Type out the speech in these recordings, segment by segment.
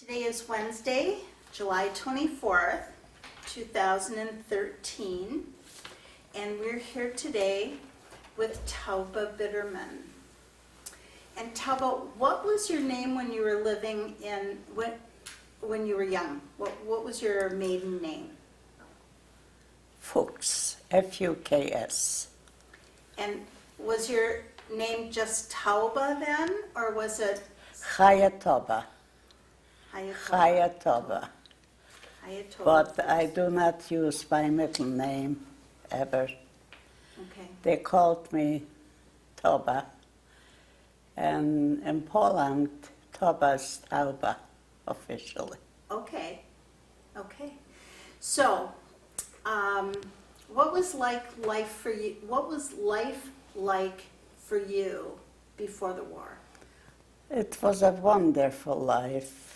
Today is Wednesday, July 24th, 2013, and we're here today with Tauba Biterman. And Tauba, what was your name when you were living in, when you were young? What was your maiden name? Fuchs, F-U-K-S. And was your name just Tauba then, or was it? Tauba. Tauba. But I do not use my middle name ever. Okay. They called me Tauba. And in Poland, Tauba is Tauba, officially. Okay. So, what was life for you? What was life like for you before the war? It was a wonderful life.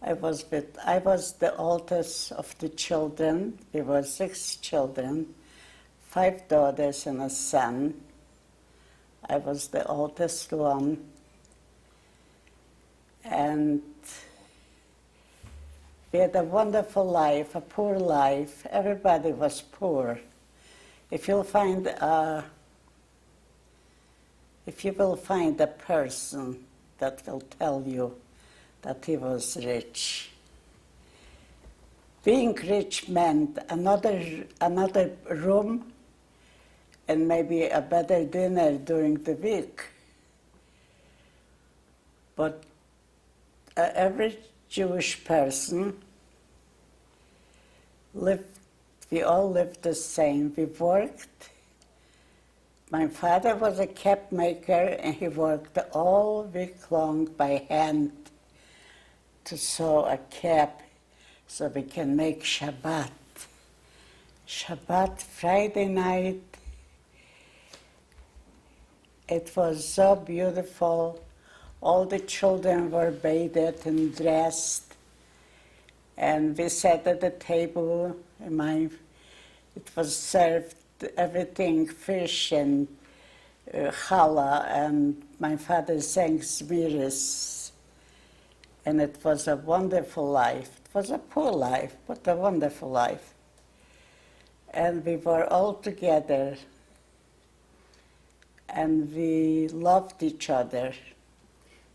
I was the oldest of the children. There were 6 children, 5 daughters and a son. I was the oldest one. And we had a wonderful life, a poor life. Everybody was poor. If you will find a person that will tell you that he was rich. Being rich meant another room and maybe a better dinner during the week. But every Jewish person we all lived the same. We worked. My father was a cap maker, and he worked all week long by hand to sew a cap so we can make Shabbat. Shabbat, Friday night. It was so beautiful. All the children were bathed and dressed, and we sat at the table. It was served everything, fish and challah, and my father sang zmiris, and it was a wonderful life. It was a poor life, but a wonderful life. And we were all together, and we loved each other.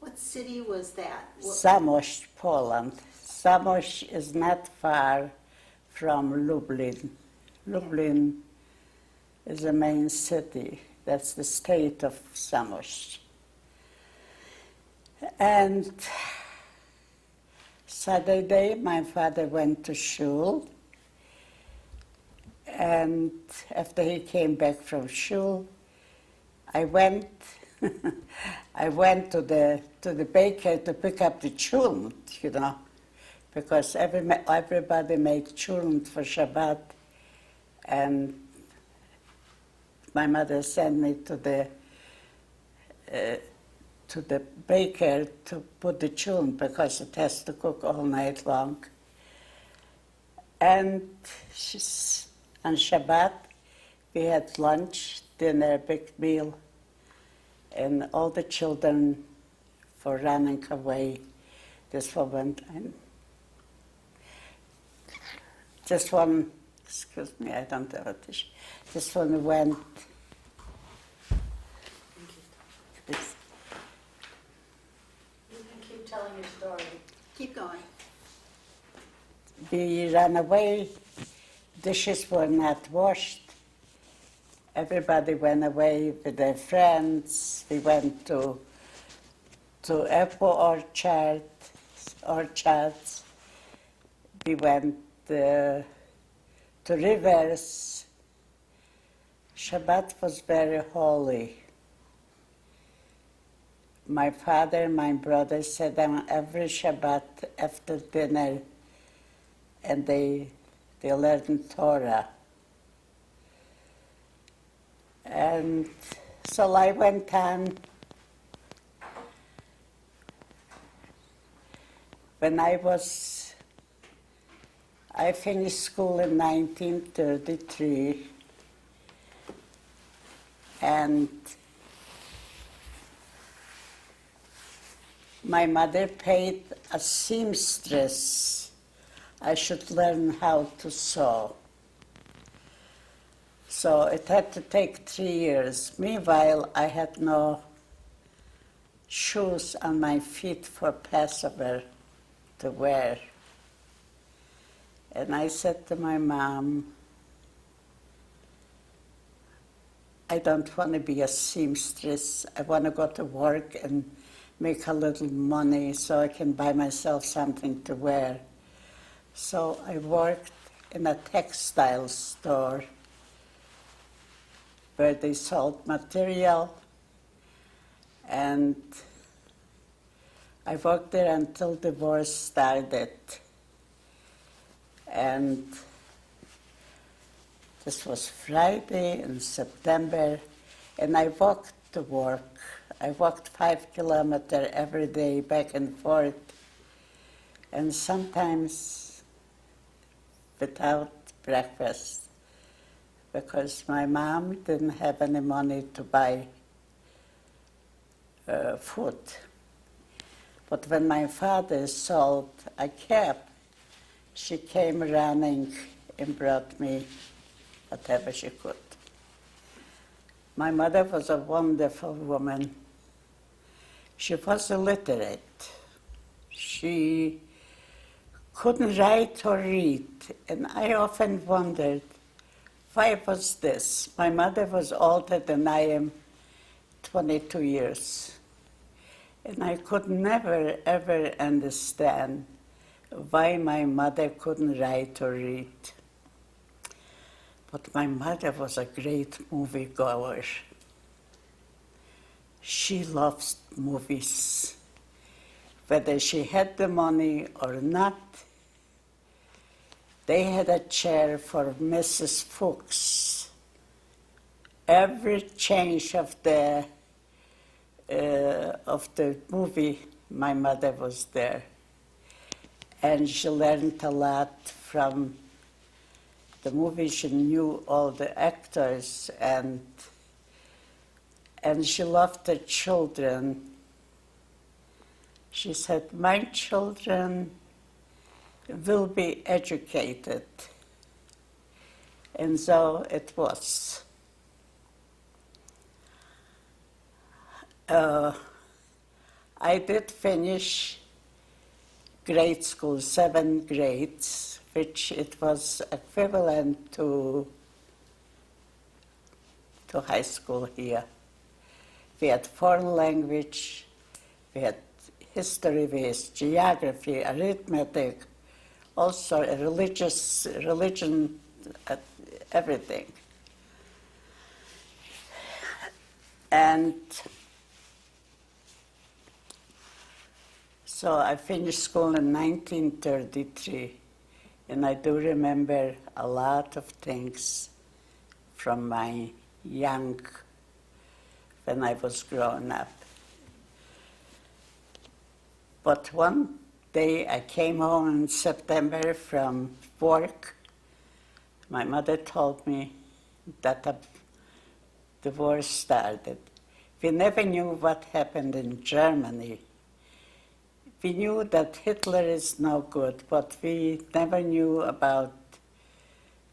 What city was that? Zamość, Poland. Zamość is not far from Lublin. Lublin is the main city. That's the state of Zamość. And Saturday, my father went to shul, and after he came back from shul, I went to the baker to pick up the chulent, because everybody made chulent for Shabbat, and my mother sent me to the baker to put the chulent because it has to cook all night long. And on Shabbat, we had lunch, dinner, big meal, and all the children were running away. This one excuse me, I don't have a tissue. This one went. Please. You can keep telling your story. Keep going. We ran away. Dishes were not washed. Everybody went away with their friends. We went to apple orchards. We went to rivers. Shabbat was very holy. My father and my brother sat down every Shabbat after dinner, and they learned Torah. And so life went on. When I finished school in 1933, and my mother paid a seamstress. I should learn how to sew. So it had to take 3 years. Meanwhile, I had no shoes on my feet for Passover to wear. And I said to my mom, I don't want to be a seamstress. I want to go to work and make a little money so I can buy myself something to wear. So I worked in a textile store where they sold material, and I worked there until the war started. And this was Friday in September, and I walked to work. I walked 5 kilometers every day back and forth, and sometimes without breakfast, because my mom didn't have any money to buy food. But when my father sold a cab, she came running and brought me whatever she could. My mother was a wonderful woman. She was illiterate. She couldn't write or read, and I often wondered, why was this? My mother was older than I am, 22 years. And I could never, ever understand why my mother couldn't write or read. But my mother was a great movie goer. She loved movies. Whether she had the money or not, they had a chair for Mrs. Fuchs. Every change of the movie, my mother was there. And she learned a lot from the movie. She knew all the actors, and she loved the children. She said, my children will be educated. And so it was. I did finish grade school, 7 grades, which it was equivalent to high school here. We had foreign language, we had history, we had geography, arithmetic, also religion, everything. And so I finished school in 1933, and I do remember a lot of things from my when I was growing up. But one day I came home in September from work. My mother told me that the war started. We never knew what happened in Germany. We knew that Hitler is no good, but we never knew about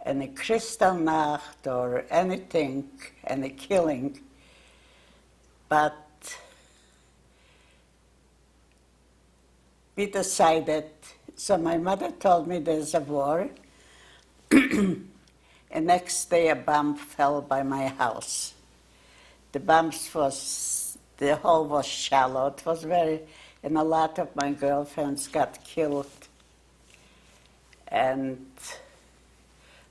any Kristallnacht or anything, any killing. But we decided, so my mother told me there's a war, and next day a bomb fell by my house. The hole was shallow, it was and a lot of my girlfriends got killed. And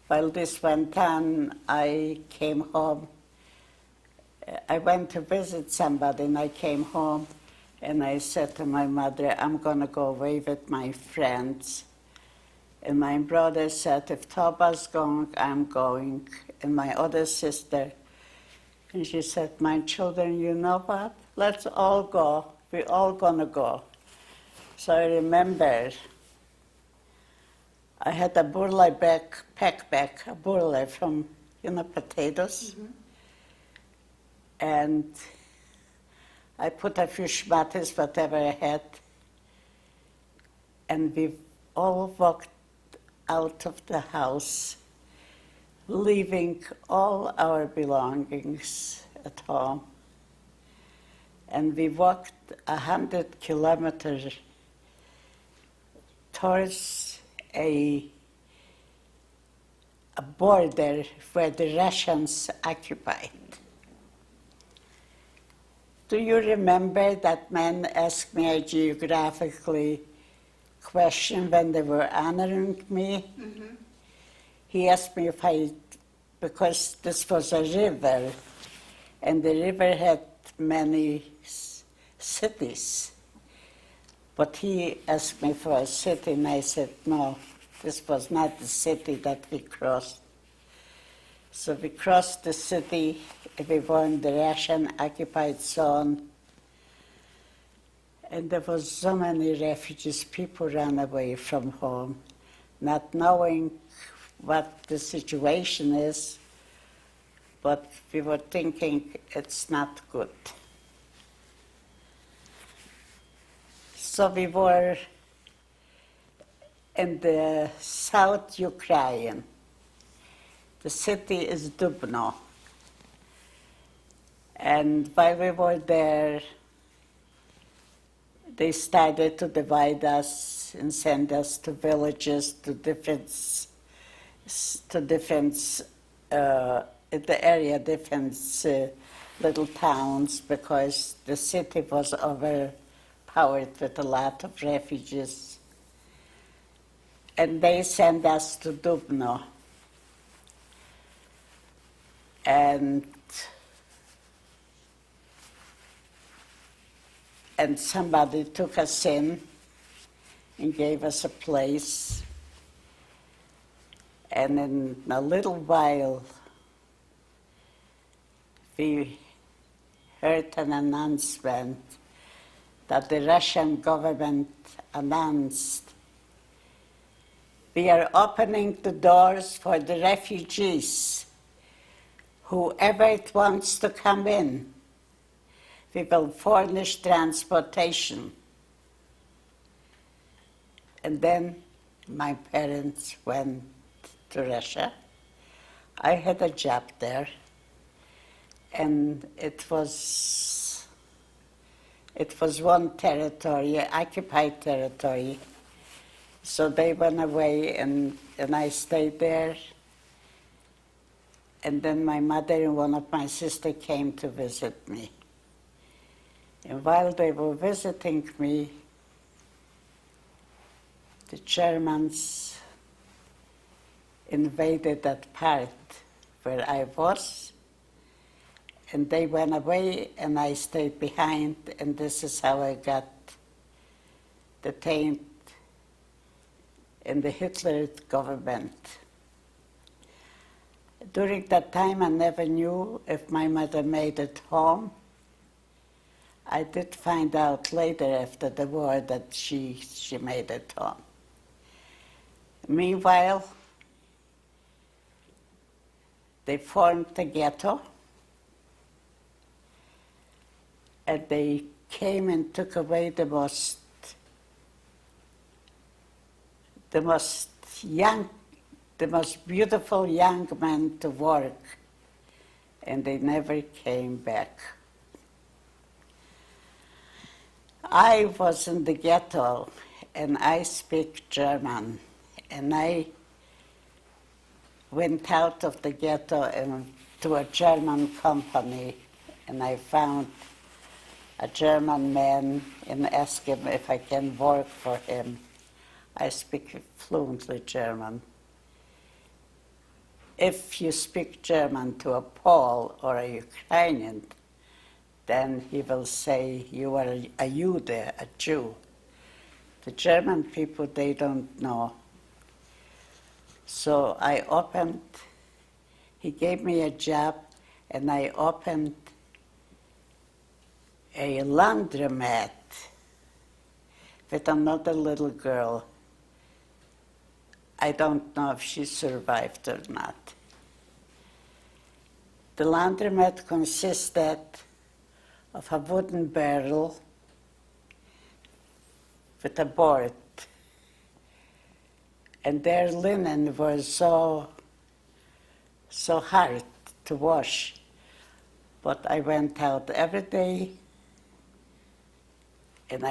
while this went on, I came home. I went to visit somebody, and I came home, and I said to my mother, I'm going to go away with my friends. And my brother said, if Tauba's going, I'm going. And my other sister, and she said, my children, you know what? Let's all go. We're all going to go. So I remember I had a burlap bag, a burlap from, potatoes. Mm-hmm. And I put a few schmattes, whatever I had, and we all walked out of the house, leaving all our belongings at home. And we walked 100 kilometers towards a border where the Russians occupied. Do you remember that man asked me a geographically question when they were honoring me? Mm-hmm. He asked me if because this was a river, and the river had many cities. But he asked me for a city, and I said, no, this was not the city that we crossed. So we crossed the city, we were in the Russian-occupied zone, and there was so many refugees, people ran away from home, not knowing what the situation is, but we were thinking it's not good. So we were in the South Ukraine. The city is Dubno. And while we were there, they started to divide us and send us to villages, to different the area, different little towns, because the city was overpowered with a lot of refugees. And they sent us to Dubno. And somebody took us in and gave us a place. And in a little while, we heard an announcement that the Russian government announced, we are opening the doors for the refugees. Whoever it wants to come in, we will furnish transportation. And then my parents went to Russia. I had a job there, and it was one territory, occupied territory. So they went away, and I stayed there. And then my mother and one of my sisters came to visit me. And while they were visiting me, the Germans invaded that part where I was, and they went away, and I stayed behind, and this is how I got detained in the Hitler government. During that time, I never knew if my mother made it home. I did find out later after the war that she made it home. Meanwhile, they formed the ghetto, and they came and took away the most beautiful young men to work, and they never came back. I was in the ghetto, and I speak German, and I went out of the ghetto and to a German company, and I found a German man and asked him if I can work for him. I speak fluently German. If you speak German to a Pole or a Ukrainian, then he will say you are a Jude, a Jew. The German people, they don't know. So he gave me a job, and I opened a laundromat with another little girl. I don't know if she survived or not. The laundromat consisted of a wooden barrel with a board. And their linen was so hard to wash. But I went out every day, and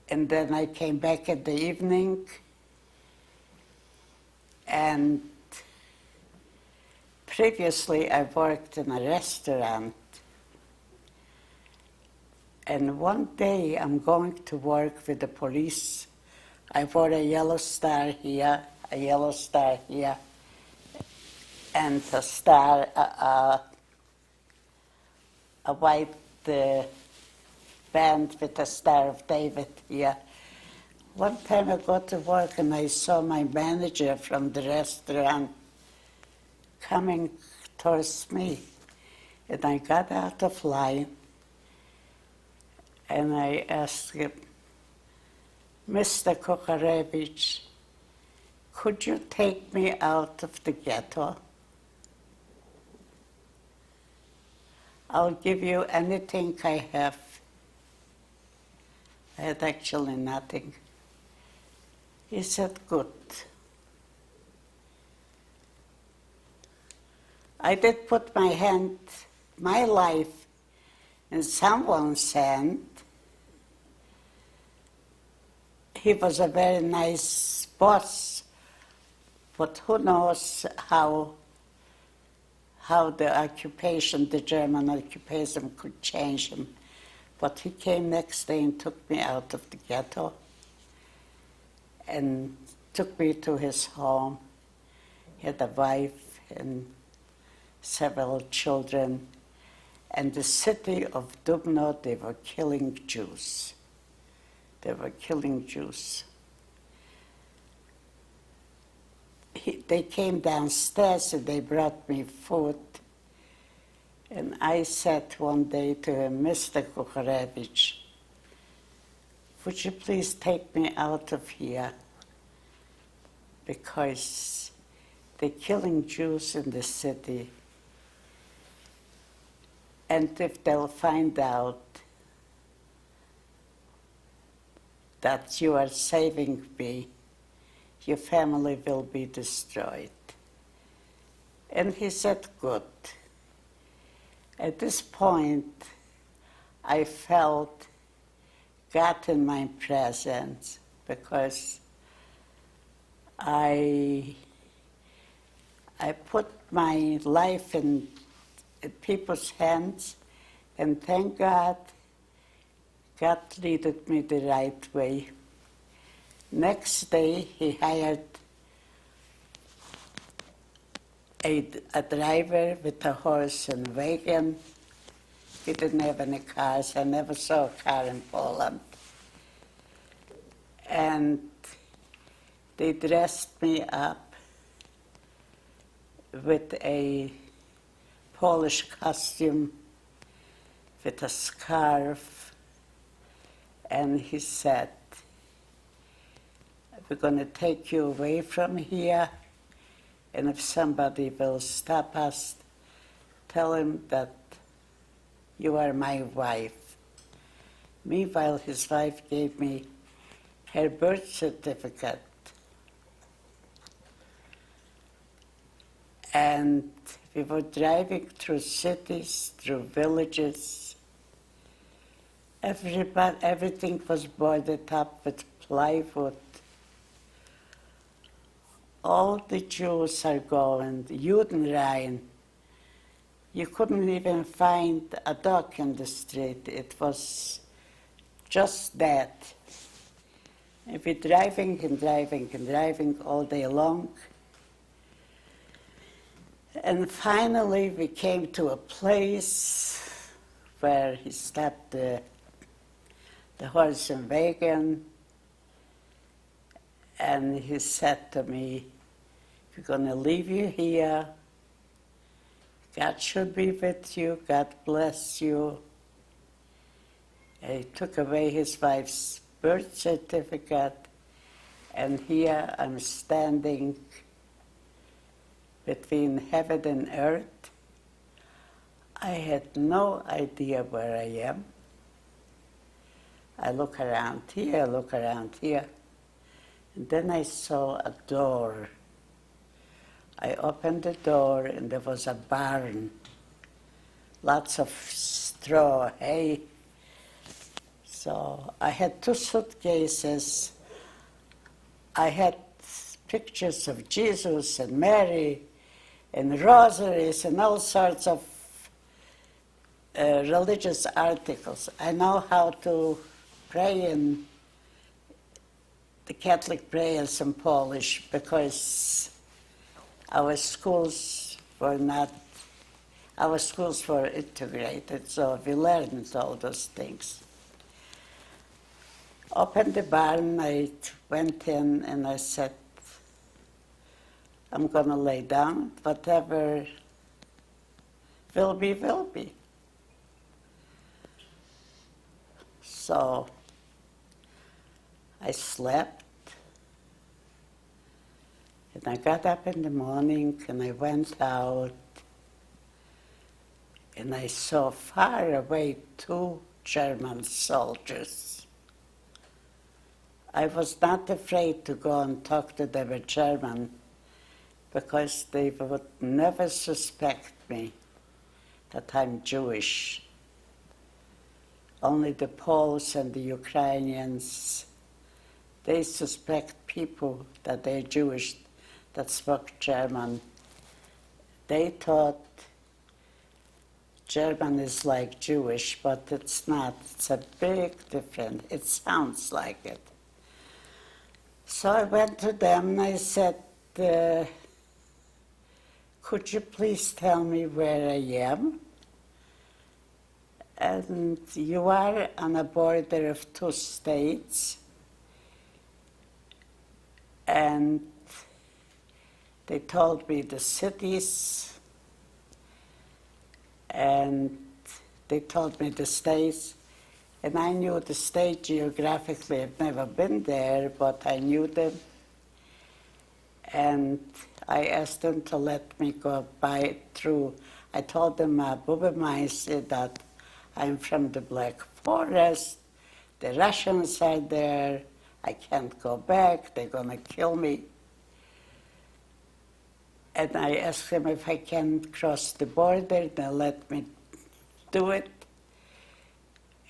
then I came back in the evening, and previously I worked in a restaurant. And one day I'm going to work with the police. I wore a yellow star here, a yellow star here, and a star, a white band with a Star of David here. One time I got to work and I saw my manager from the restaurant coming towards me. And I got out of line and I asked him, Mr. Kukarevich, could you take me out of the ghetto? I'll give you anything I have. I had actually nothing. He said, good. I did put my life in someone's hand. He was a very nice boss, but who knows how the occupation, the German occupation, could change him. But he came next day and took me out of the ghetto and took me to his home. He had a wife and several children. And the city of Dubno, they were killing Jews. They were killing Jews. They came downstairs and they brought me food. And I said one day to him, Mr. Kukarevich, would you please take me out of here? Because they're killing Jews in the city. And if they'll find out that you are saving me, your family will be destroyed. And he said, good. At this point, I felt God in my presence because I put my life in people's hands, and thank God, God leaded me the right way. Next day, he hired a driver with a horse and wagon. He didn't have any cars. I never saw a car in Poland. And they dressed me up with a Polish costume, with a scarf, and he said, we're going to take you away from here, and if somebody will stop us, tell him that you are my wife. Meanwhile, his wife gave me her birth certificate. And we were driving through cities, through villages. Everything was boarded up with plywood. All the Jews are going, Judenrein. You couldn't even find a dog in the street. It was just that. And we're driving and driving and driving all day long. And finally we came to a place where he stopped the horse and wagon, and he said to me, we're going to leave you here. God should be with you. God bless you. And he took away his wife's birth certificate, and here I'm standing between heaven and earth. I had no idea where I am. I look around here, and then I saw a door. I opened the door, and there was a barn, lots of straw, hay. So I had 2 suitcases. I had pictures of Jesus and Mary and rosaries and all sorts of religious articles. I know how to pray in the Catholic prayers in Polish because our schools were integrated, so we learned all those things. Opened the barn, I went in and I said, I'm gonna lay down, whatever will be, will be. So I slept, and I got up in the morning and I went out, and I saw far away 2 German soldiers. I was not afraid to go and talk to them in German because they would never suspect me that I'm Jewish. Only the Poles and the Ukrainians, they suspect people that they're Jewish that spoke German. They thought German is like Jewish, but it's not. It's a big difference. It sounds like it. So I went to them and I said, could you please tell me where I am? And you are on a border of 2 states. And they told me the cities, and they told me the states. And I knew the state geographically. I've never been there, but I knew them. And I asked them to let me go by through. I told them, Bubemeister, that I'm from the Black Forest. The Russians are there. I can't go back. They're going to kill me. And I asked them if I can cross the border. They let me do it.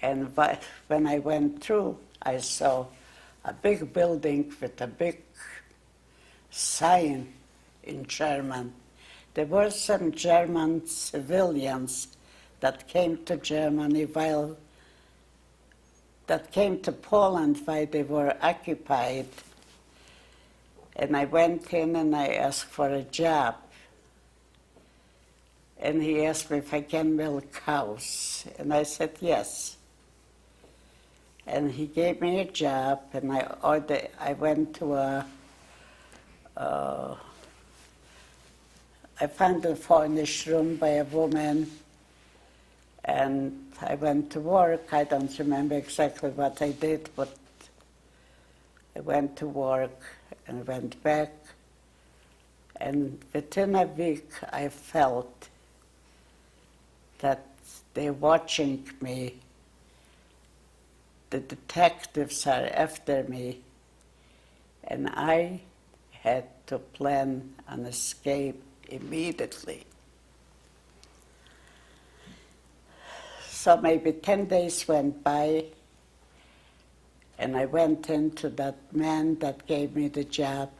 And when I went through, I saw a big building with a big sign in German. There were some German civilians that came to Germany that came to Poland while they were occupied. And I went in and I asked for a job. And he asked me if I can milk cows. And I said yes. And he gave me a job, and I went to I found a furnished room by a woman, and I went to work. I don't remember exactly what I did, but I went to work and went back. And within a week, I felt that they're watching me. The detectives are after me, and I had to plan an escape immediately. So maybe 10 days went by, and I went into that man that gave me the job,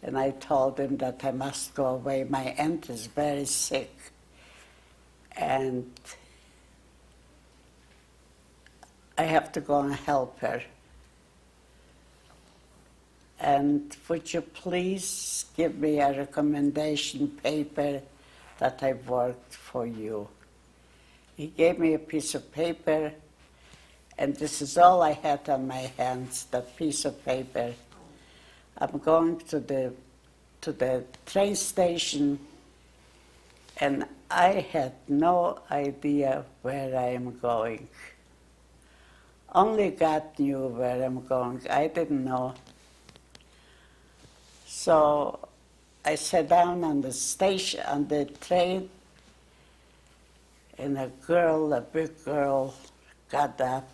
and I told him that I must go away. My aunt is very sick, and I have to go and help her. And would you please give me a recommendation paper that I worked for you? He gave me a piece of paper, and this is all I had on my hands, that piece of paper. I'm going to the train station, and I had no idea where I am going. Only God knew where I'm going. I didn't know. So I sat down on the station, on the train, And a big girl, got up.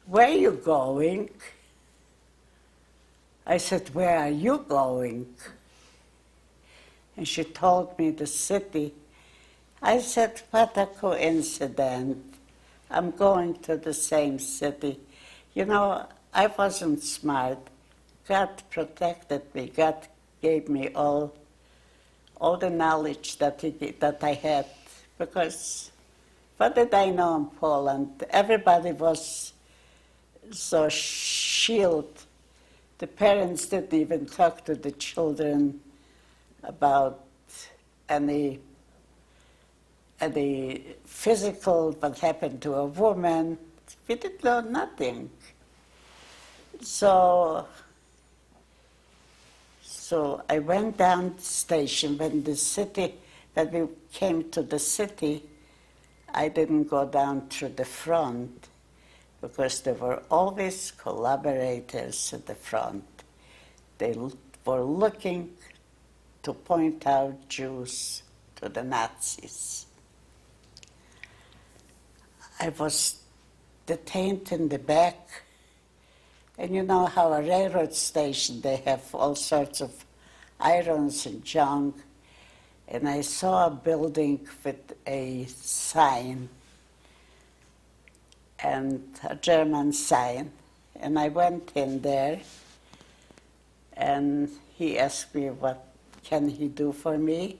"Where are you going?" I said, "Where are you going?" And she told me the city. I said, "What a coincidence. I'm going to the same city." You know, I wasn't smart. God protected me. God gave me all the knowledge that I had. Because what did I know in Poland? Everybody was so shielded. The parents didn't even talk to the children about any physical, what happened to a woman. We didn't know nothing. So I went down the station when we came to the city. I didn't go down through the front because there were always collaborators at the front. They were looking to point out Jews to the Nazis. I was detained in the back. And you know how a railroad station, they have all sorts of irons and junk. And I saw a building with a sign, and a German sign. And I went in there, and he asked me, "What can he do for me?"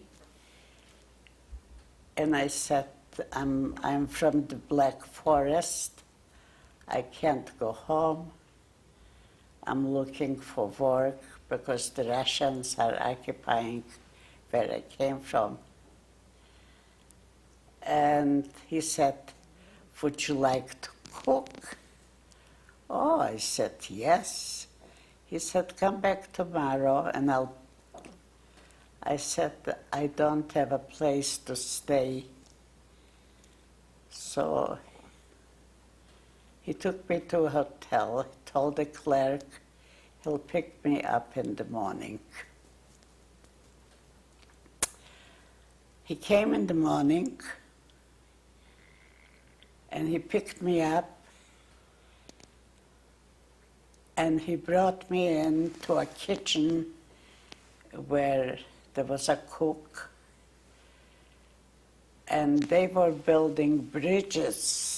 And I said, I'm from the Black Forest. I can't go home. I'm looking for work because the Russians are occupying where I came from. And he said, "Would you like to cook?" Oh, I said, "Yes." He said, "Come back tomorrow and I said, "I don't have a place to stay." So he took me to a hotel, told the clerk he'll pick me up in the morning. He came in the morning and he picked me up and he brought me into a kitchen where there was a cook and they were building bridges.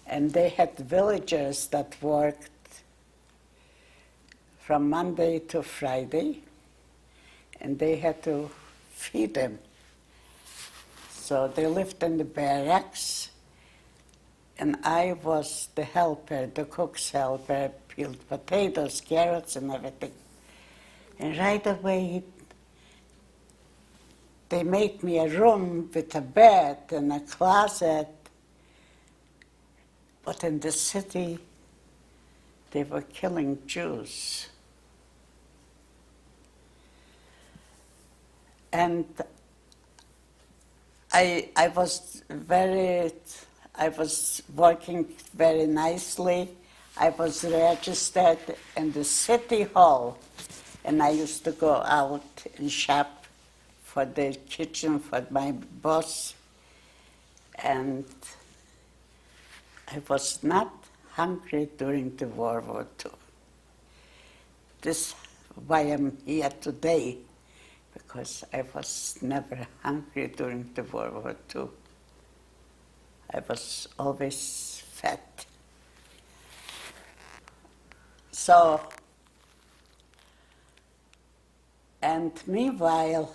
And they had villagers that worked from Monday to Friday, and they had to feed them. So they lived in the barracks, and I was the helper, the cook's helper, peeled potatoes, carrots, and everything. And right away, they made me a room with a bed and a closet. But in the city, they were killing Jews. And I was working very nicely. I was registered in the city hall, and I used to go out and shop for the kitchen for my boss. And I was not hungry during the World War II. This is why I'm here today, because I was never hungry during the World War II. I was always fat. So, and meanwhile,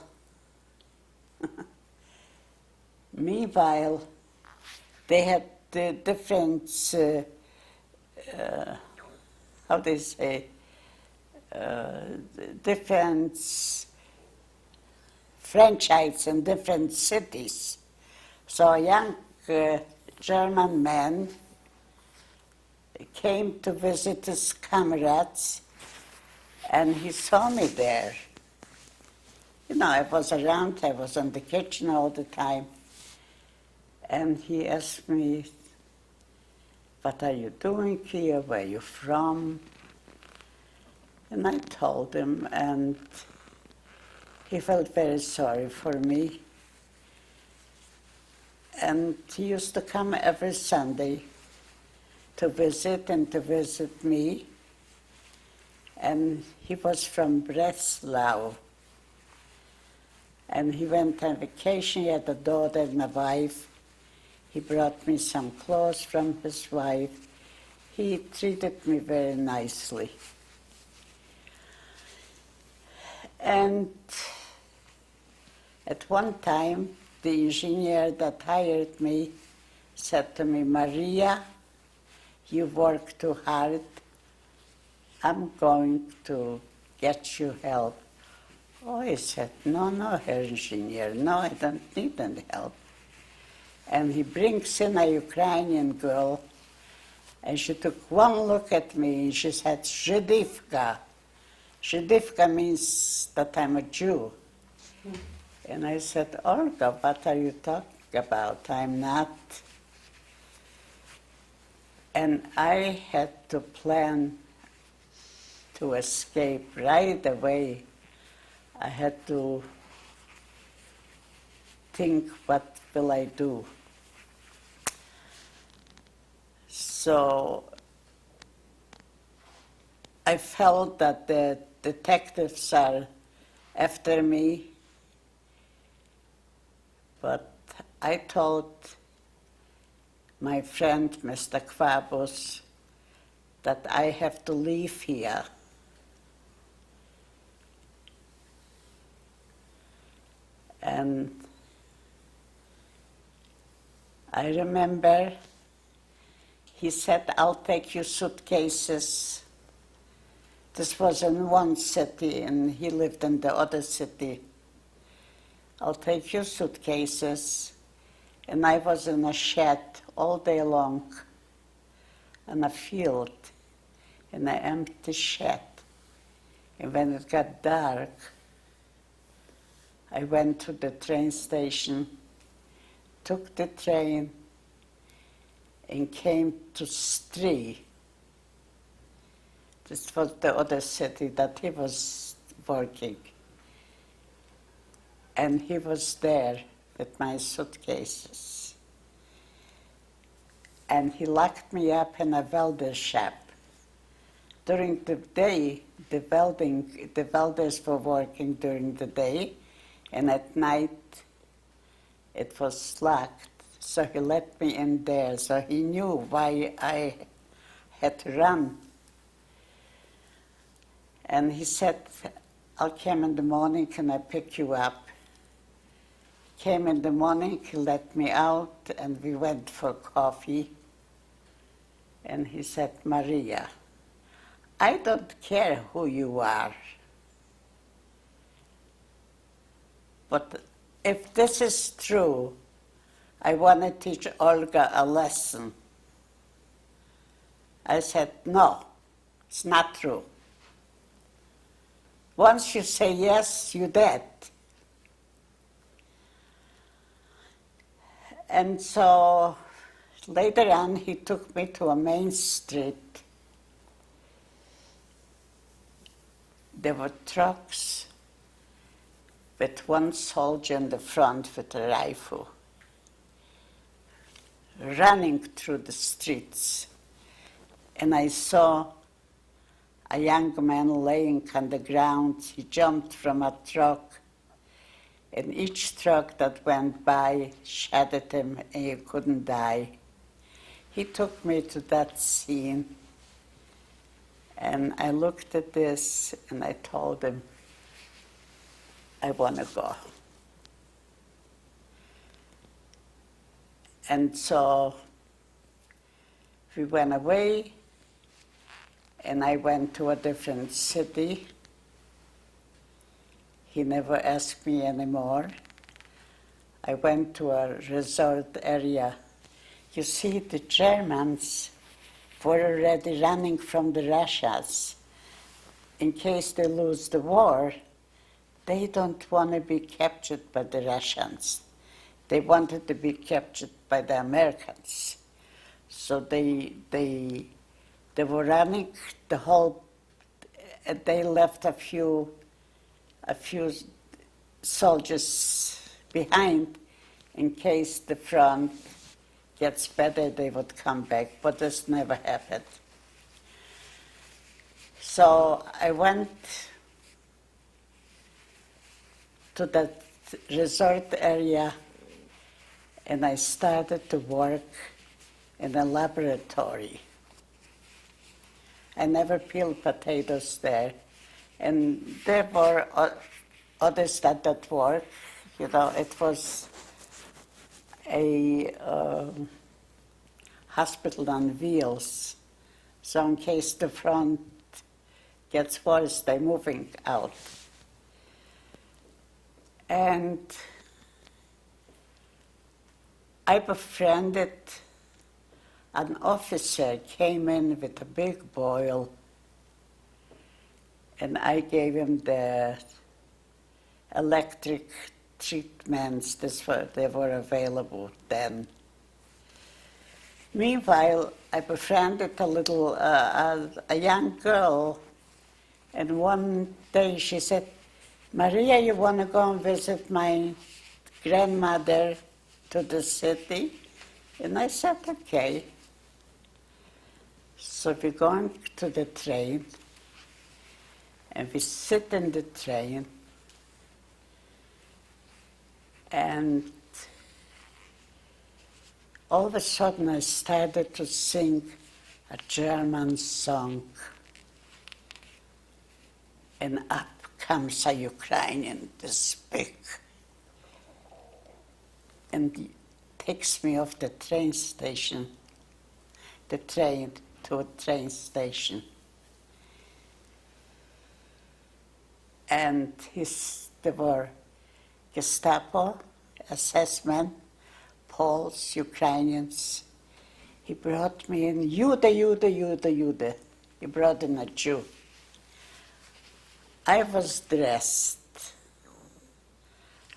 they had the different, how they say, different franchise in different cities. So a young German man came to visit his comrades, and he saw me there. You know, I was around, I was in the kitchen all the time. And he asked me, "What are you doing here? Where are you from?" And I told him, and he felt very sorry for me. And he used to come every Sunday to visit and to visit me. And he was from Breslau. And he went on vacation. He had a daughter and a wife. He brought me some clothes from his wife. He treated me very nicely. And at one time, the engineer that hired me said to me, "Maria, you work too hard. I'm going to get you help." Oh, I said, no, Herr Engineer, no, I don't need any help. And he brings in a Ukrainian girl, and she took one look at me, and she said, "Żydivka." Żydivka means that I'm a Jew. And I said, "Olga, what are you talking about? I'm not." And I had to plan to escape right away. I had to think, what will I do? So I felt that the detectives are after me, but I told my friend, Mr. Kvabos, that I have to leave here. And I remember he said, "I'll take your suitcases." This was in one city, and he lived in the other city. "I'll take your suitcases." And I was in a shed all day long, in a field, in an empty shed. And when it got dark, I went to the train station, took the train, and came to Stri. This was the other city that he was working. And he was there with my suitcases. And he locked me up in a welder shop. During the day, the welders were working during the day, and at night it was locked. So he let me in there, so he knew why I had to run. And he said, "I'll come in the morning, can I pick you up?" Came in the morning, he let me out, and we went for coffee. And he said, "Maria, I don't care who you are, but if this is true, I want to teach Olga a lesson." I said, "No, it's not true. Once you say yes, you're dead." And so later on, he took me to a main street. There were trucks with one soldier in the front with a rifle, running through the streets. And I saw a young man laying on the ground. He jumped from a truck, and each truck that went by shot at him, and he couldn't die. He took me to that scene, and I looked at this, and I told him, "I want to go." And so we went away, and I went to a different city. He never asked me anymore. I went to a resort area. You see, the Germans were already running from the Russians. In case they lose the war, they don't want to be captured by the Russians. They wanted to be captured by the Americans. So they were running the whole. They left a few soldiers behind, in case the front gets better, they would come back, but this never happened. So I went to that resort area and I started to work in a laboratory. I never peeled potatoes there. And there were others that worked. You know, it was a hospital on wheels. So in case the front gets worse, they're moving out. And I befriended an officer, came in with a big boil, and I gave him the electric treatments. They were available then. Meanwhile, I befriended a young girl, and one day she said, "Maria, you want to go and visit my grandmother to the city?" And I said, "Okay." So we're going to the train, and we sit in the train, and all of a sudden I started to sing a German song, and up comes a Ukrainian, this big, and he takes me off the train station, to a train station. And there were Gestapo, SS men, Poles, Ukrainians. He brought me in, Jude. He brought in a Jew. I was dressed.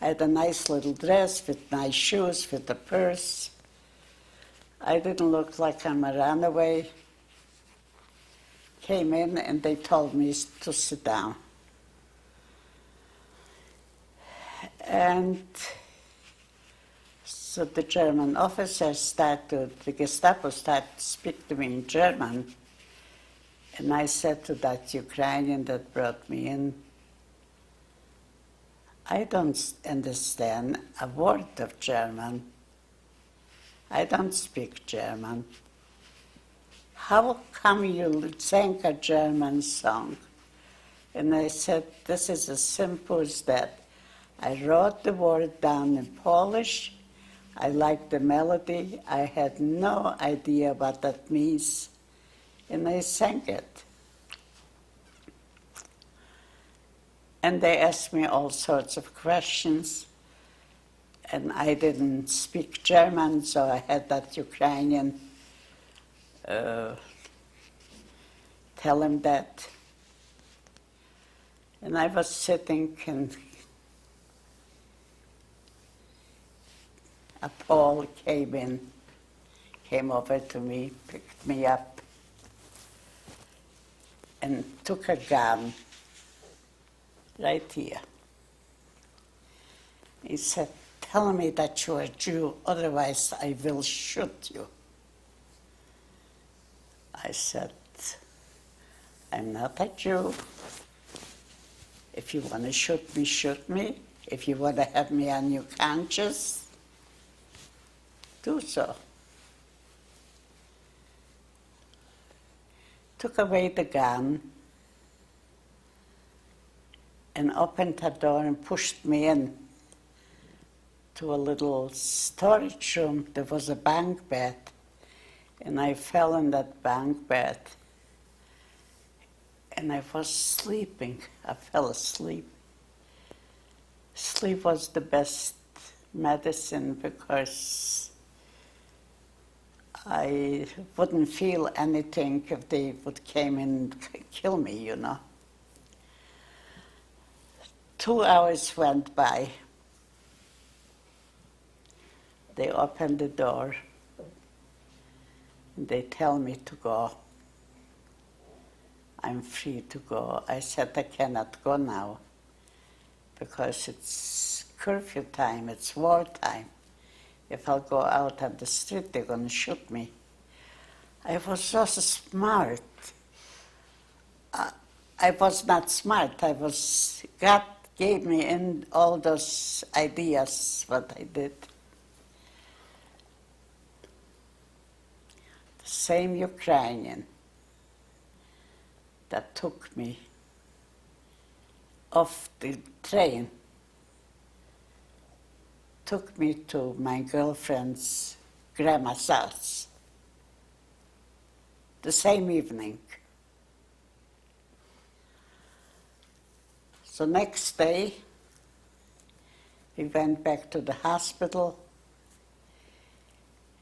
I had a nice little dress with nice shoes, with a purse. I didn't look like I'm a runaway. Came in and they told me to sit down. And so the German officer the Gestapo started to speak to me in German. And I said to that Ukrainian that brought me in, "I don't understand a word of German. I don't speak German. How come you sang a German song?" And I said, "This is as simple as that. I wrote the word down in Polish. I liked the melody. I had no idea what that means. And I sang it." And they asked me all sorts of questions. And I didn't speak German, so I had that Ukrainian tell him that. And I was sitting, and a Pole came over to me, picked me up, and took a gun right here. He said, "Tell me that you're a Jew, otherwise I will shoot you." I said, "I'm not a Jew. If you want to shoot me, shoot me. If you want to have me on your conscience, do so." Took away the gun and opened the door and pushed me in to a little storage room. There was a bunk bed, and I fell in that bunk bed, and I was sleeping. I fell asleep. Sleep was the best medicine because I wouldn't feel anything if they would came and kill me, you know. 2 hours went by. They opened the door, and they tell me to go. I'm free to go. I said, "I cannot go now because it's curfew time, it's war time. If I'll go out on the street, they're going to shoot me. I was so smart. I was not smart. God gave me in all those ideas what I did. The same Ukrainian that took me off the train took me to my girlfriend's grandma's house the same evening. So next day, we went back to the hospital,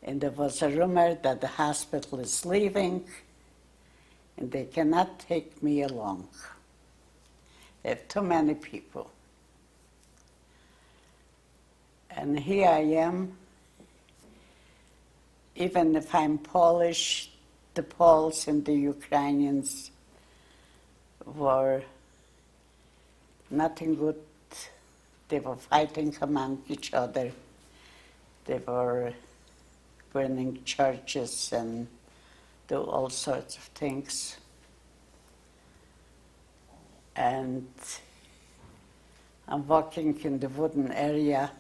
and there was a rumor that the hospital is leaving, and they cannot take me along. They have too many people. And here I am. Even if I'm Polish, the Poles and the Ukrainians were nothing good. They were fighting among each other. They were burning churches and do all sorts of things. And I'm walking in the wooden area,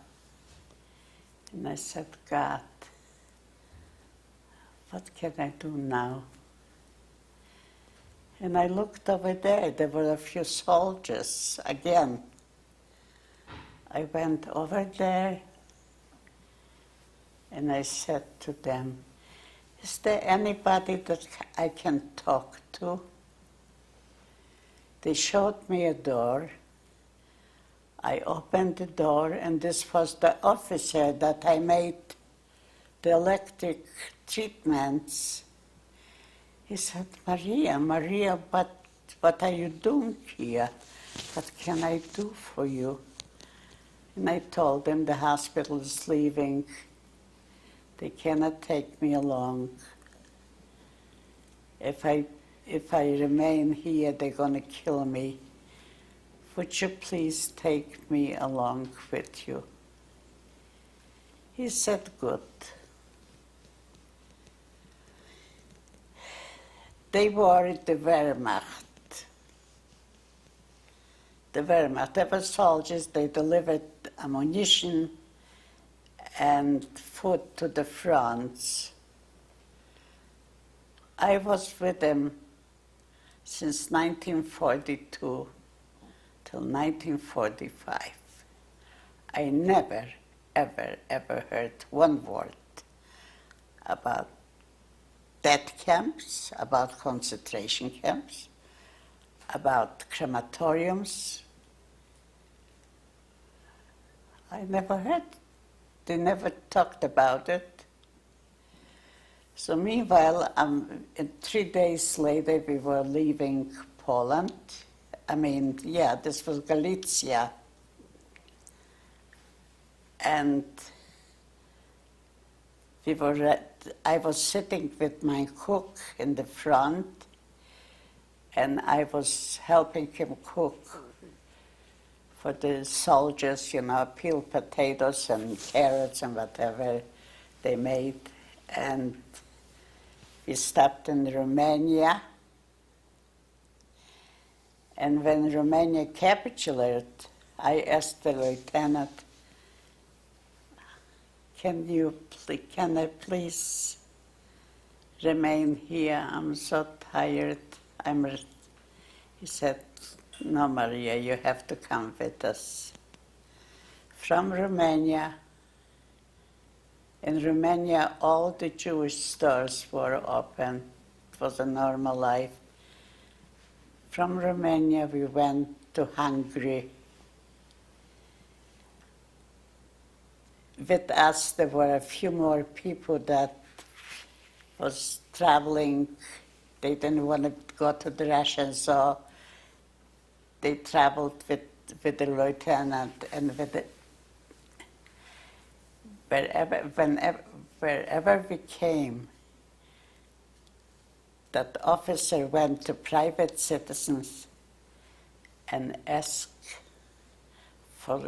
and I said, God, what can I do now? And I looked over there were a few soldiers again. I went over there and I said to them, is there anybody that I can talk to? They showed me a door. I opened the door, and this was the officer that I made the electric treatments. He said, Maria, what are you doing here? What can I do for you? And I told him the hospital is leaving. They cannot take me along. If I remain here, they're going to kill me. Would you please take me along with you? He said, good. They were the Wehrmacht. The Wehrmacht, they were soldiers, they delivered ammunition and food to the fronts. I was with them since 1942 till 1945. I never, ever heard one word about death camps, about concentration camps, about crematoriums. I never heard. They never talked about it. So meanwhile, 3 days later, we were leaving Poland. This was Galicia. And I was sitting with my cook in the front, and I was helping him cook for the soldiers, peeled potatoes and carrots and whatever they made. And we stopped in Romania. And when Romania capitulated, I asked the lieutenant, can I please remain here? I'm so tired. He said, no, Maria, you have to come with us. From Romania, in Romania, all the Jewish stores were open. It was a normal life. From Romania, we went to Hungary. With us, there were a few more people that was traveling. They didn't want to go to the Russia, so they traveled with the lieutenant and with wherever we came, that officer went to private citizens and asked for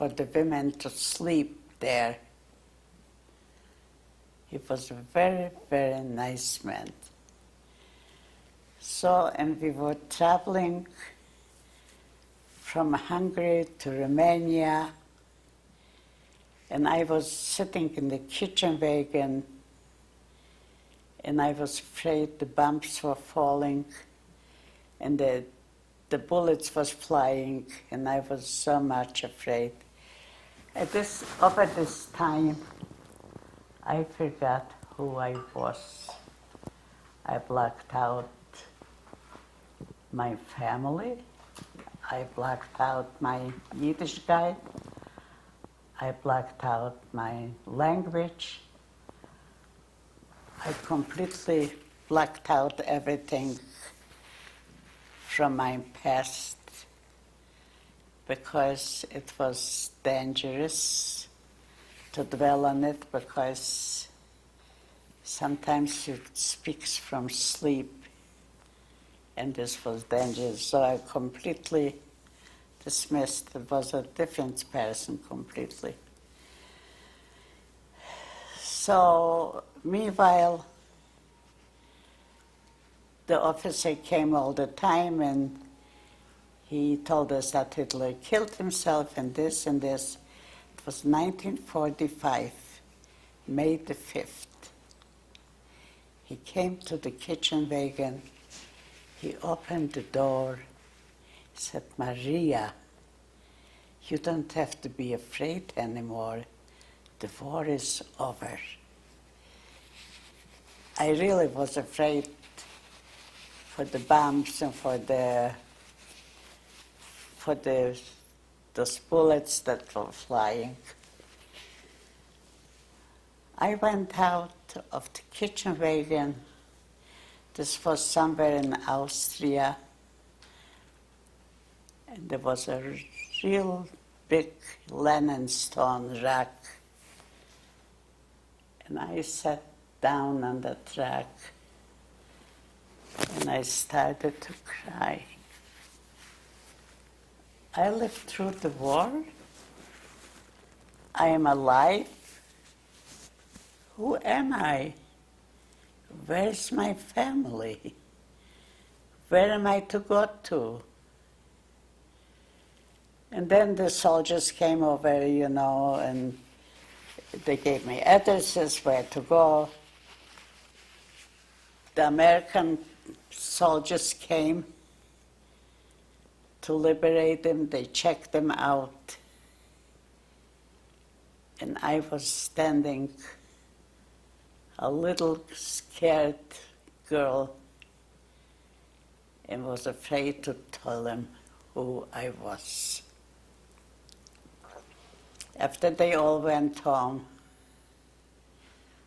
the women to sleep there He was a very, very nice man. So, and we were traveling from Hungary to Romania, and I was sitting in the kitchen wagon, and I was afraid the bombs were falling, and the bullets was flying, and I was so much afraid. Over this time, I forgot who I was. I blacked out my family. I blacked out my Yiddish guy. I blacked out my language. I completely blacked out everything from my past because it was dangerous to dwell on it, because sometimes it speaks from sleep, and this was dangerous. So I completely dismissed. It was a different person completely. So meanwhile, the officer came all the time, and he told us that Hitler killed himself and this and this. It was 1945, May the 5th. He came to the kitchen wagon. He opened the door. He said, "Maria, you don't have to be afraid anymore. The war is over." I really was afraid for the bombs and for those bullets that were flying. I went out of the kitchen wagon. This was somewhere in Austria, and there was a real big Lennon stone rack, and I sat down on the track, and I started to cry. I lived through the war. I am alive. Who am I? Where's my family? Where am I to go to? And then the soldiers came over, and they gave me addresses where to go. The American soldiers came to liberate them. They checked them out. And I was standing, a little scared girl, and was afraid to tell them who I was. After they all went home,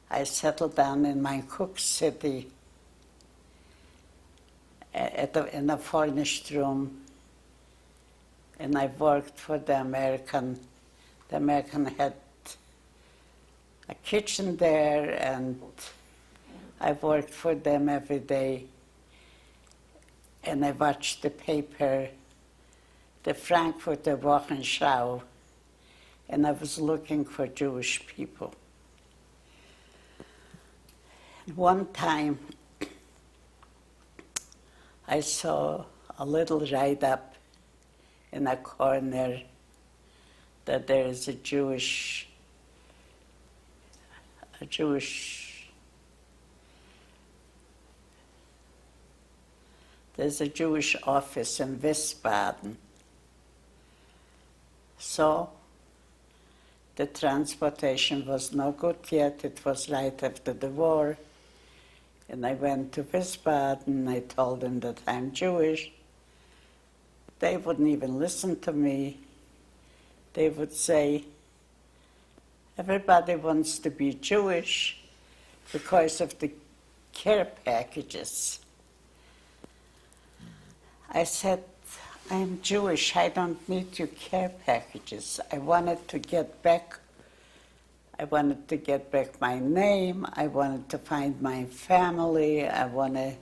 I settled down in my cook city in a furnished room, and I worked for the American. The American had a kitchen there, and I worked for them every day, and I watched the paper, the Frankfurter Wochenschau, and I was looking for Jewish people. One time, I saw a little write-up in a corner that there is a Jewish there's a Jewish office in Wiesbaden. So the transportation was no good yet. It was right after the war. And I went to Wiesbaden. I told them that I'm Jewish. They wouldn't even listen to me. They would say, everybody wants to be Jewish because of the care packages. I said, I'm Jewish. I don't need your care packages. I wanted to get back my name. I wanted to find my family. I wanted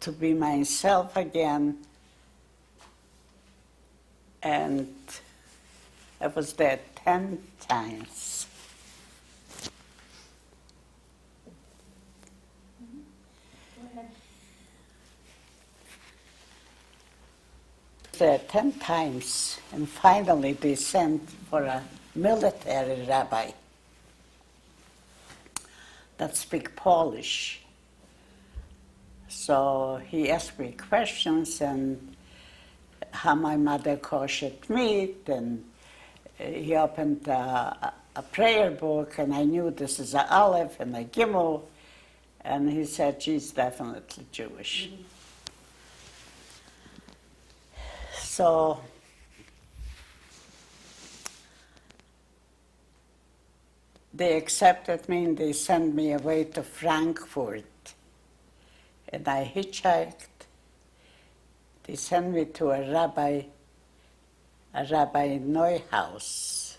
to be myself again. And I was there 10 times. There 10 times, and finally they sent for a military rabbi that speak Polish. So he asked me questions and how my mother koshered meat, and he opened a prayer book, and I knew this is an Aleph and a Gimel, and he said she's definitely Jewish. Mm-hmm. So they accepted me and they sent me away to Frankfurt. And I hitchhiked. They sent me to a Rabbi Neuhaus.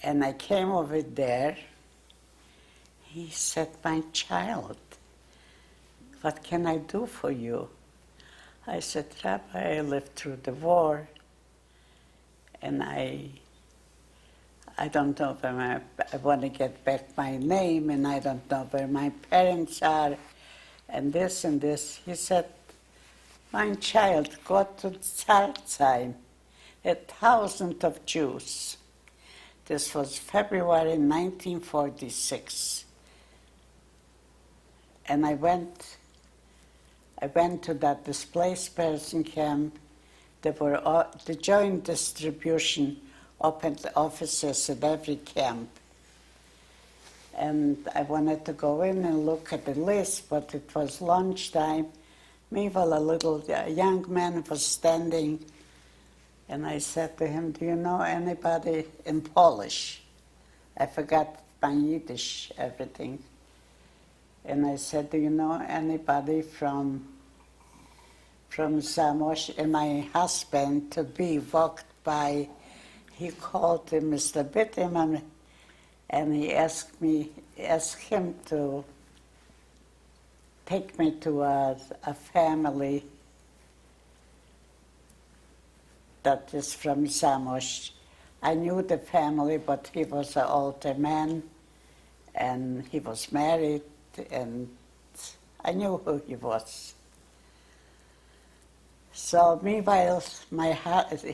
And I came over there. He said, "My child, what can I do for you?" I said, "Rabbi, I lived through the war, and I don't know where I want to get back my name, and I don't know where my parents are, and this and this." He said, "My child, go to Psalzheim, 1,000 of Jews." This was February 1946. And I went to that displaced person camp. The joint distribution opened offices at every camp. And I wanted to go in and look at the list, but it was lunchtime. Meanwhile, a young man was standing, and I said to him, "Do you know anybody in Polish?" I forgot my Yiddish, everything. And I said, "Do you know anybody from Zamość?" And my husband, to be, walked by. He called him Mr. Biterman, and he asked him to take me to a family that is from Zamość. I knew the family, but he was an older man, and he was married, and I knew who he was. So meanwhile,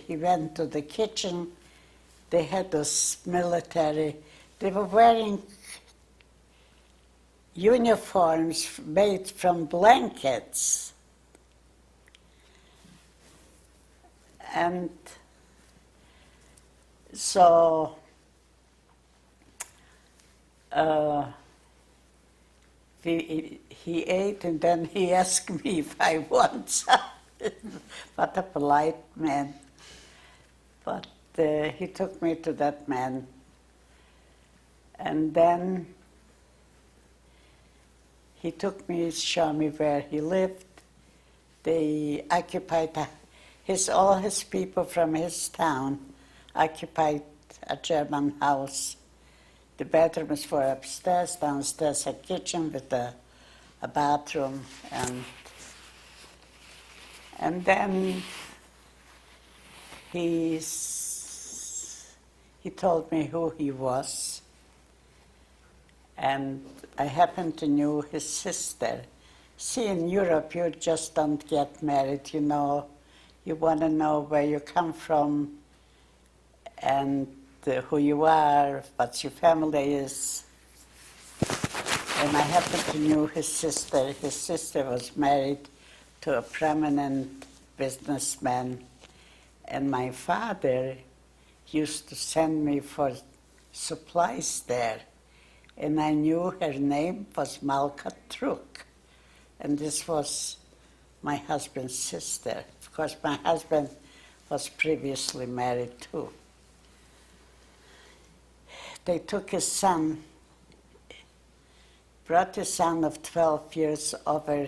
he went to the kitchen. They had this military. They were wearing uniforms made from blankets. And so he ate, and then he asked me if I want something. What a polite man. But he took me to that man. And then he took me, showed me where he lived. They occupied, all his people from his town occupied a German house. The bedrooms were upstairs, downstairs a kitchen with a bathroom, and then he told me who he was, and I happened to know his sister. See, in Europe, you just don't get married, you know. You want to know where you come from and who you are, what your family is. And I happened to know his sister. His sister was married to a prominent businessman, and my father used to send me for supplies there. And I knew her name was Malka Truk, and this was my husband's sister. Of course, my husband was previously married too. They took his son, brought his son of 12 years over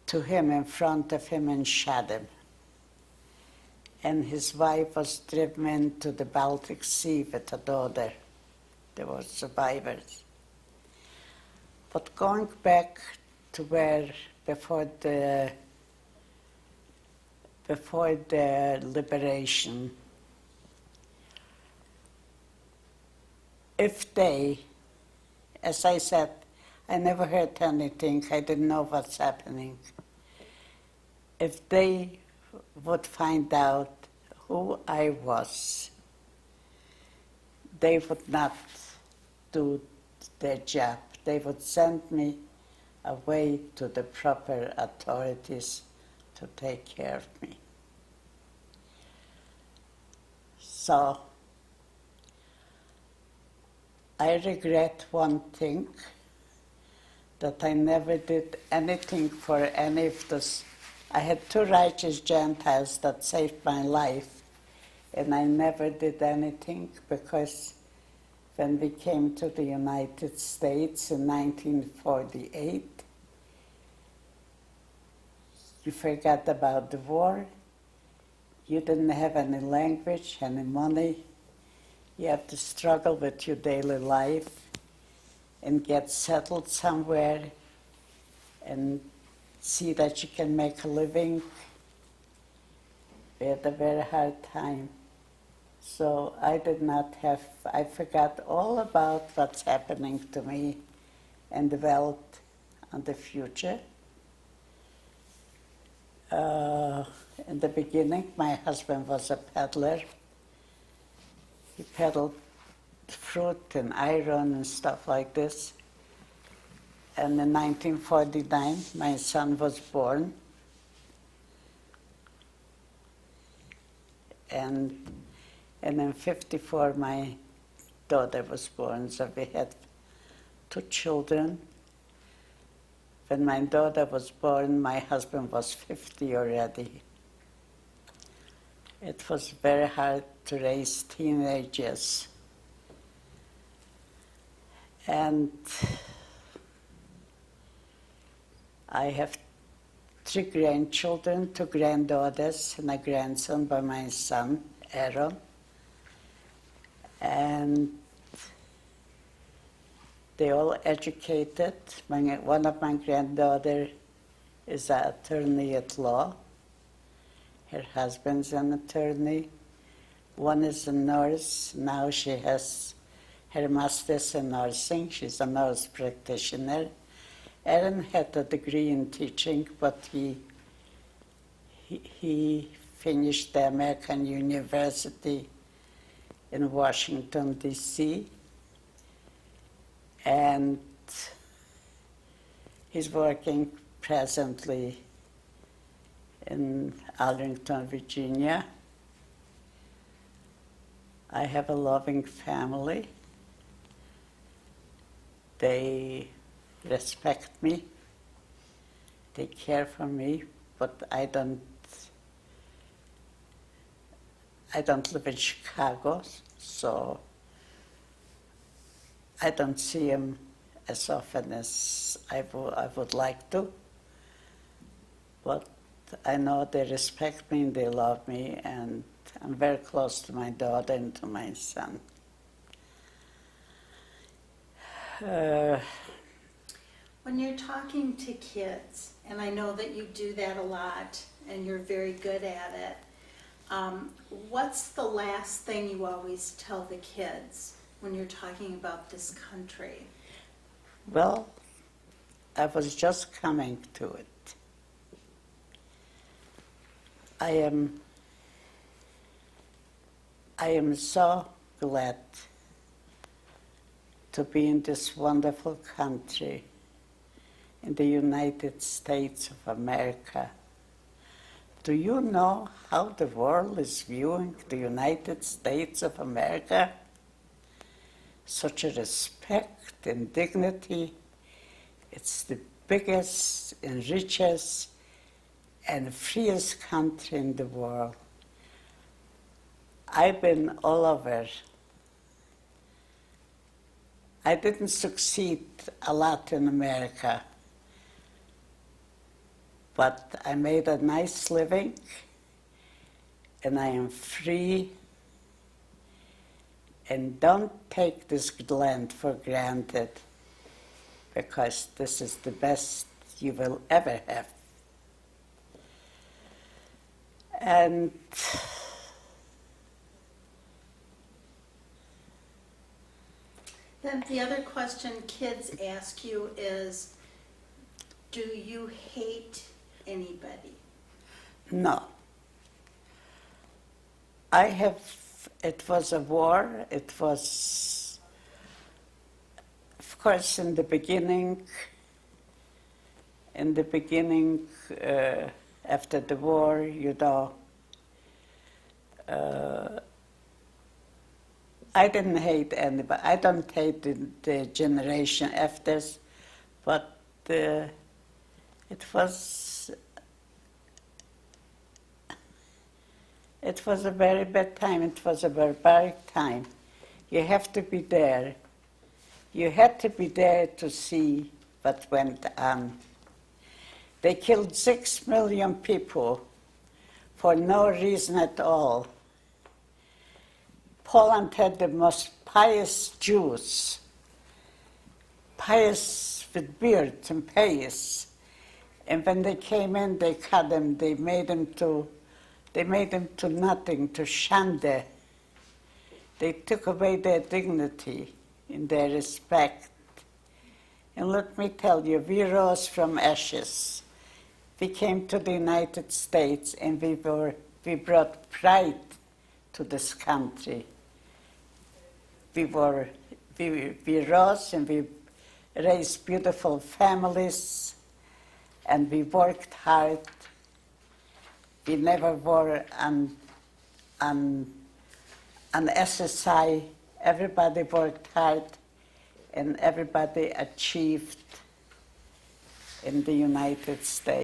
to him, in front of him, and shot him. And his wife was driven into the Baltic Sea with a daughter. They were survivors. But going back to where before the liberation, if they as I said, I never heard anything. I didn't know what's happening. If they would find out who I was, they would not do their job. They would send me away to the proper authorities to take care of me. So I regret one thing, that I never did anything for any of this. I had two righteous Gentiles that saved my life, and I never did anything because when we came to the United States in 1948, you forgot about the war. You didn't have any language, any money. You have to struggle with your daily life and get settled somewhere and see that you can make a living. We had a very hard time. So I forgot all about what's happening to me and dwelt on the future. In the beginning, my husband was a peddler. He peddled fruit and iron and stuff like this. And in 1949, my son was born. And in 1954, my daughter was born. So we had two children. When my daughter was born, my husband was 50 already. It was very hard to raise teenagers. And I have 3 grandchildren, 2 granddaughters, and a grandson by my son, Aaron. And they all educated. One of my granddaughters is an attorney at law. Her husband's an attorney. One is a nurse. Now she has her master's in nursing. She's a nurse practitioner. Aaron had a degree in teaching, but he finished the American University in Washington, D.C., and he's working presently in Arlington, Virginia. I have a loving family. They respect me, they care for me, but I don't live in Chicago, so I don't see them as often as I would like to. But I know they respect me and they love me, and I'm very close to my daughter and to my son. When you're talking to kids, and I know that you do that a lot and you're very good at it, what's the last thing you always tell the kids when you're talking about this country? Well, I was just coming to it. I am so glad to be in this wonderful country, in the United States of America. Do you know how the world is viewing the United States of America? Such a respect and dignity. It's the biggest and richest and freest country in the world. I've been all over. I didn't succeed a lot in America, but I made a nice living, and I am free. And don't take this land for granted, because this is the best you will ever have. And then the other question kids ask you is, do you hate anybody? No. I have, it was a war, it was, of course, in the beginning, after the war, you know, I didn't hate anybody. I don't hate the generation after, but it was a very bad time. It was a barbaric time. You have to be there. You had to be there to see what went on. They killed 6 million people for no reason at all. Poland had the most pious Jews, pious with beard and pious. And when they came in, they cut them. They made them to nothing, to shande. They took away their dignity and their respect. And let me tell you, we rose from ashes. We came to the United States and we brought pride to this country. We rose and we raised beautiful families and we worked hard. We never were on SSI. Everybody worked hard and everybody achieved in the United States.